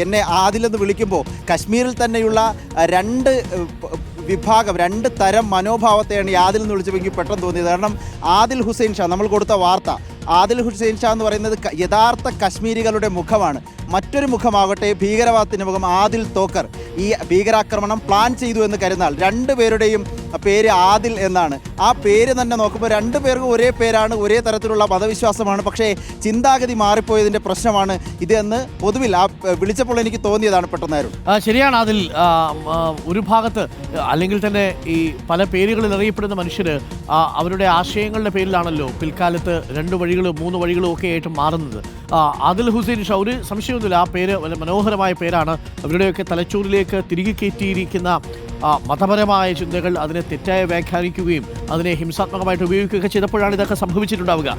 എന്നെ ആദിലെന്ന് വിളിക്കുമ്പോൾ കശ്മീരിൽ തന്നെയുള്ള രണ്ട് രണ്ട് തരം മനോഭാവത്തെയാണ് ഈ ആദിൽ എന്ന് വിളിച്ചപ്പോൾ എനിക്ക് പെട്ടെന്ന് തോന്നിയത്. കാരണം ആദിൽ ഹുസൈൻ ഷാ നമ്മൾ കൊടുത്ത വാർത്ത, ആദിൽ ഹുസൈൻ ഷാ എന്ന് പറയുന്നത് യഥാർത്ഥ കശ്മീരികളുടെ മുഖമാണ്. മറ്റൊരു മുഖമാകട്ടെ ഭീകരവാദത്തിൻ്റെ മുഖം ആദിൽ തോക്കർ. ഈ ഭീകരാക്രമണം പ്ലാൻ ചെയ്തു എന്ന് കരുതാൽ രണ്ടുപേരുടെയും പേര് ആദിൽ എന്നാണ്. ആ പേര് തന്നെ നോക്കുമ്പോൾ രണ്ടുപേർക്കും ഒരേ പേരാണ്, ഒരേ തരത്തിലുള്ള മതവിശ്വാസമാണ്. പക്ഷേ ചിന്താഗതി മാറിപ്പോയതിൻ്റെ പ്രശ്നമാണ് ഇത് എന്ന് പൊതുവിൽ വിളിച്ചപ്പോൾ എനിക്ക് തോന്നിയതാണ് പെട്ടെന്നായിരുന്നു. ശരിയാണ്. അതിൽ ഒരു ഭാഗത്ത് അല്ലെങ്കിൽ തന്നെ ഈ പല പേരുകളിൽ അറിയപ്പെടുന്ന മനുഷ്യർ അവരുടെ ആശയങ്ങളുടെ പേരിലാണല്ലോ പിൽക്കാലത്ത് 2 വഴികളും 3 വഴികളും ഒക്കെ ആയിട്ട് മാറുന്നത്. ആദിൽ ഹുസൈൻ ഷാ, ഒരു സംശയമൊന്നുമില്ല, ആ പേര് വളരെ മനോഹരമായ പേരാണ്. അവരുടെയൊക്കെ തലച്ചോറിലേക്ക് തിരികെ കയറ്റിയിരിക്കുന്ന മതപരമായ ചിന്തകൾ അതിനെ തെറ്റായി വ്യാഖ്യാനിക്കുകയും അതിനെ ഹിംസാത്മകമായിട്ട് ഉപയോഗിക്കുകയൊക്കെ ചെയ്തപ്പോഴാണ് ഇതൊക്കെ സംഭവിച്ചിട്ടുണ്ടാവുക.